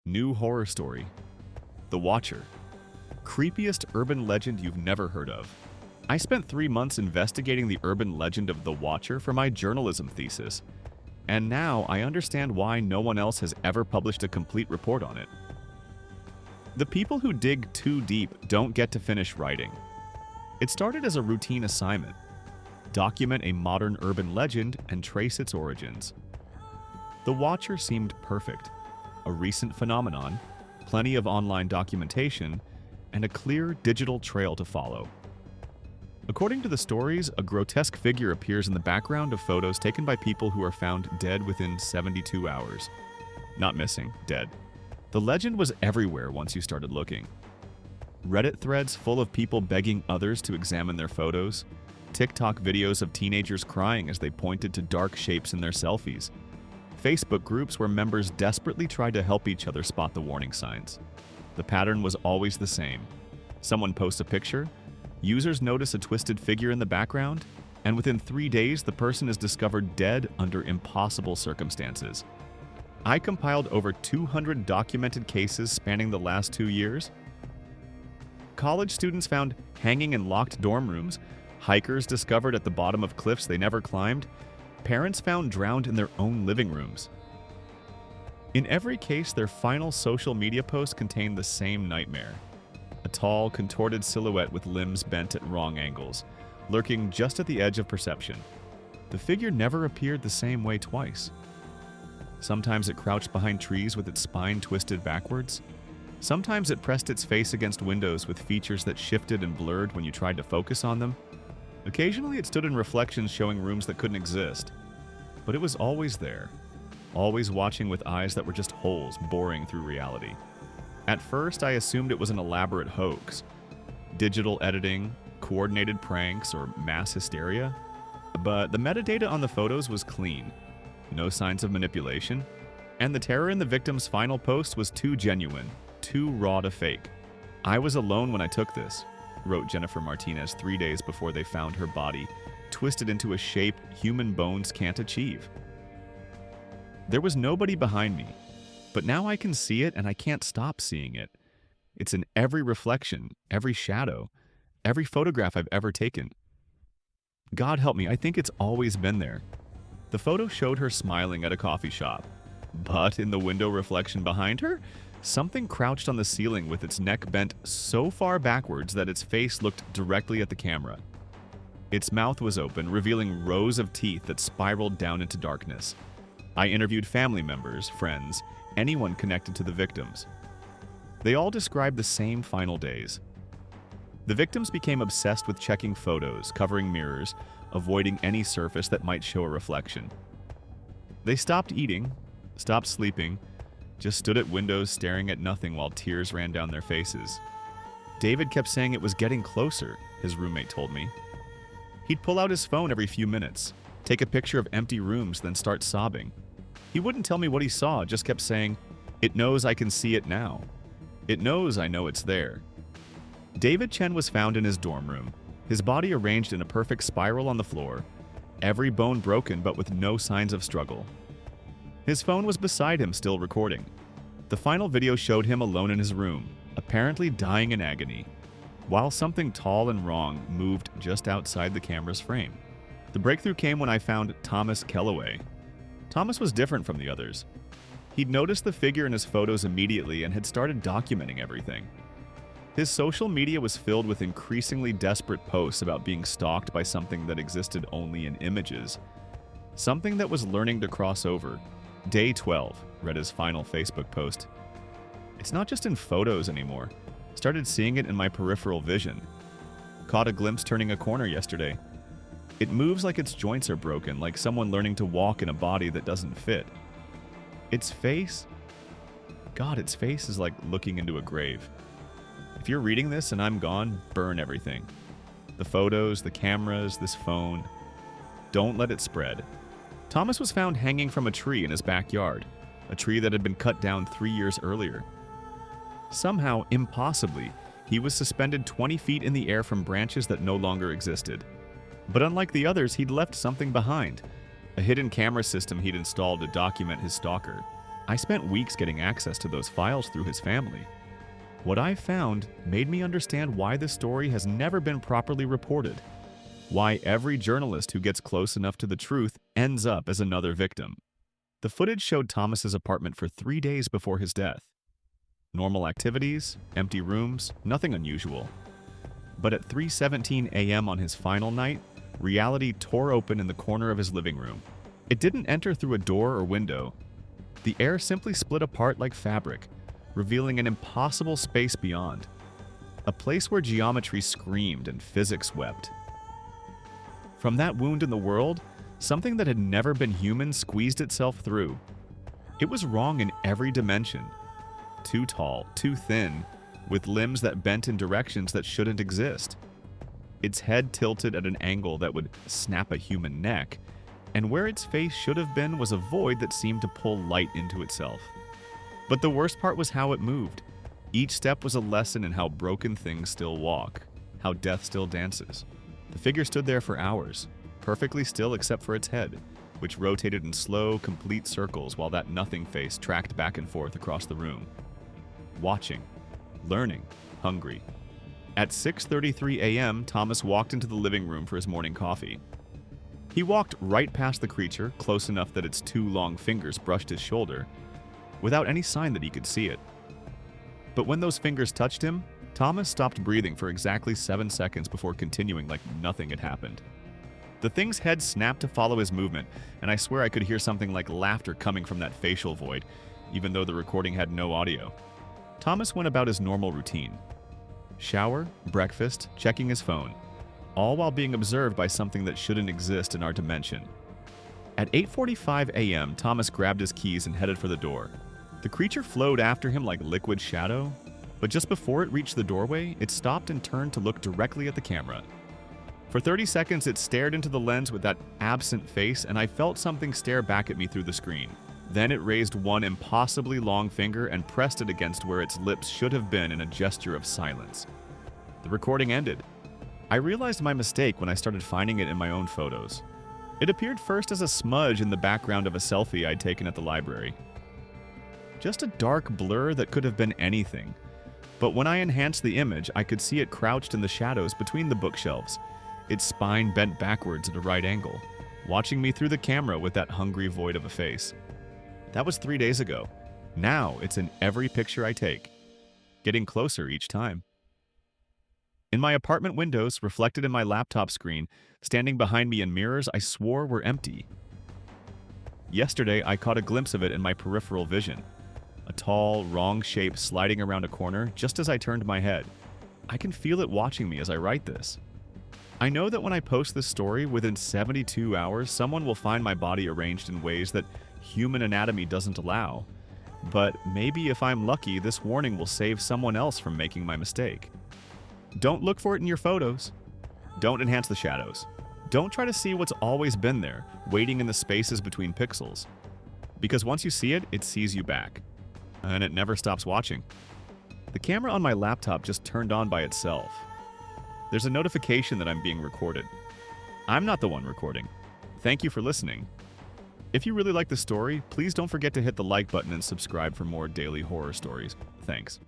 New horror story. The Watcher. Creepiest urban legend you've never heard of. I spent 3 months investigating the urban legend of The Watcher for my journalism thesis, and now I understand why no one else has ever published a complete report on it. The people who dig too deep don't get to finish writing. It started as a routine assignment. Document a modern urban legend and trace its origins. The Watcher seemed perfect. A recent phenomenon, plenty of online documentation, and a clear digital trail to follow. According to the stories, a grotesque figure appears in the background of photos taken by people who are found dead within 72 hours. Not missing, dead. The legend was everywhere once you started looking. Reddit threads full of people begging others to examine their photos, TikTok videos of teenagers crying as they pointed to dark shapes in their selfies, Facebook groups where members desperately tried to help each other spot the warning signs. The pattern was always the same. Someone posts a picture, users notice a twisted figure in the background, and within 3 days the person is discovered dead under impossible circumstances. I compiled over 200 documented cases spanning the last 2 years. College students found hanging in locked dorm rooms, hikers discovered at the bottom of cliffs they never climbed, parents found drowned in their own living rooms. In every case, their final social media post contained the same nightmare. A tall, contorted silhouette with limbs bent at wrong angles, lurking just at the edge of perception. The figure never appeared the same way twice. Sometimes it crouched behind trees with its spine twisted backwards. Sometimes it pressed its face against windows with features that shifted and blurred when you tried to focus on them. Occasionally it stood in reflections showing rooms that couldn't exist. But it was always there, always watching with eyes that were just holes boring through reality. At first, I assumed it was an elaborate hoax. Digital editing, coordinated pranks, or mass hysteria. But the metadata on the photos was clean. No signs of manipulation. And the terror in the victim's final post was too genuine, too raw to fake. I was alone when I took this, wrote Jennifer Martinez 3 days before they found her body, twisted into a shape human bones can't achieve. There was nobody behind me, but now I can see it and I can't stop seeing it. It's in every reflection, every shadow, every photograph I've ever taken. God help me, I think it's always been there. The photo showed her smiling at a coffee shop, but in the window reflection behind her, something crouched on the ceiling with its neck bent so far backwards that its face looked directly at the camera. Its mouth was open, revealing rows of teeth that spiraled down into darkness. I interviewed family members, friends, anyone connected to the victims. They all described the same final days. The victims became obsessed with checking photos, covering mirrors, avoiding any surface that might show a reflection. They stopped eating, stopped sleeping, just stood at windows staring at nothing while tears ran down their faces. David kept saying it was getting closer, his roommate told me. He'd pull out his phone every few minutes, take a picture of empty rooms, then start sobbing. He wouldn't tell me what he saw, just kept saying, "It knows I can see it now. It knows I know it's there." David Chen was found in his dorm room, his body arranged in a perfect spiral on the floor, every bone broken but with no signs of struggle. His phone was beside him, still recording. The final video showed him alone in his room, apparently dying in agony, while something tall and wrong moved just outside the camera's frame. The breakthrough came when I found Thomas Kellaway. Thomas was different from the others. He'd noticed the figure in his photos immediately and had started documenting everything. His social media was filled with increasingly desperate posts about being stalked by something that existed only in images. Something that was learning to cross over. Day 12, read his final Facebook post. It's not just in photos anymore. Started seeing it in my peripheral vision. Caught a glimpse turning a corner yesterday. It moves like its joints are broken, like someone learning to walk in a body that doesn't fit. Its face? God, its face is like looking into a grave. If you're reading this and I'm gone, burn everything. The photos, the cameras, this phone. Don't let it spread. Thomas was found hanging from a tree in his backyard, a tree that had been cut down 3 years earlier. Somehow, impossibly, he was suspended 20 feet in the air from branches that no longer existed. But unlike the others, he'd left something behind, a hidden camera system he'd installed to document his stalker. I spent weeks getting access to those files through his family. What I found made me understand why this story has never been properly reported. Why every journalist who gets close enough to the truth ends up as another victim. The footage showed Thomas's apartment for 3 days before his death. Normal activities, empty rooms, nothing unusual. But at 3:17 a.m. on his final night, reality tore open in the corner of his living room. It didn't enter through a door or window. The air simply split apart like fabric, revealing an impossible space beyond. A place where geometry screamed and physics wept. From that wound in the world, something that had never been human squeezed itself through. It was wrong in every dimension. Too tall, too thin, with limbs that bent in directions that shouldn't exist. Its head tilted at an angle that would snap a human neck, and where its face should have been was a void that seemed to pull light into itself. But the worst part was how it moved. Each step was a lesson in how broken things still walk, how death still dances. The figure stood there for hours, perfectly still except for its head, which rotated in slow, complete circles while that nothing face tracked back and forth across the room. Watching, learning, hungry. At 6:33 a.m., Thomas walked into the living room for his morning coffee. He walked right past the creature, close enough that its 2 long fingers brushed his shoulder, without any sign that he could see it. But when those fingers touched him, Thomas stopped breathing for exactly 7 seconds before continuing like nothing had happened. The thing's head snapped to follow his movement, and I swear I could hear something like laughter coming from that facial void, even though the recording had no audio. Thomas went about his normal routine. Shower, breakfast, checking his phone, all while being observed by something that shouldn't exist in our dimension. At 8:45 a.m., Thomas grabbed his keys and headed for the door. The creature flowed after him like liquid shadow, but just before it reached the doorway, it stopped and turned to look directly at the camera. For 30 seconds, it stared into the lens with that absent face, and I felt something stare back at me through the screen. Then it raised one impossibly long finger and pressed it against where its lips should have been in a gesture of silence. The recording ended. I realized my mistake when I started finding it in my own photos. It appeared first as a smudge in the background of a selfie I'd taken at the library. Just a dark blur that could have been anything. But when I enhanced the image, I could see it crouched in the shadows between the bookshelves, its spine bent backwards at a right angle, watching me through the camera with that hungry void of a face. That was 3 days ago. Now it's in every picture I take, getting closer each time. In my apartment windows, reflected in my laptop screen, standing behind me in mirrors I swore were empty. Yesterday, I caught a glimpse of it in my peripheral vision. A tall, wrong shape sliding around a corner just as I turned my head. I can feel it watching me as I write this. I know that when I post this story, within 72 hours, someone will find my body arranged in ways that human anatomy doesn't allow. But maybe if I'm lucky, this warning will save someone else from making my mistake. Don't look for it in your photos. Don't enhance the shadows. Don't try to see what's always been there, waiting in the spaces between pixels. Because once you see it, it sees you back. And it never stops watching. The camera on my laptop just turned on by itself. There's a notification that I'm being recorded. I'm not the one recording. Thank you for listening. If you really like the story, please don't forget to hit the like button and subscribe for more daily horror stories. Thanks.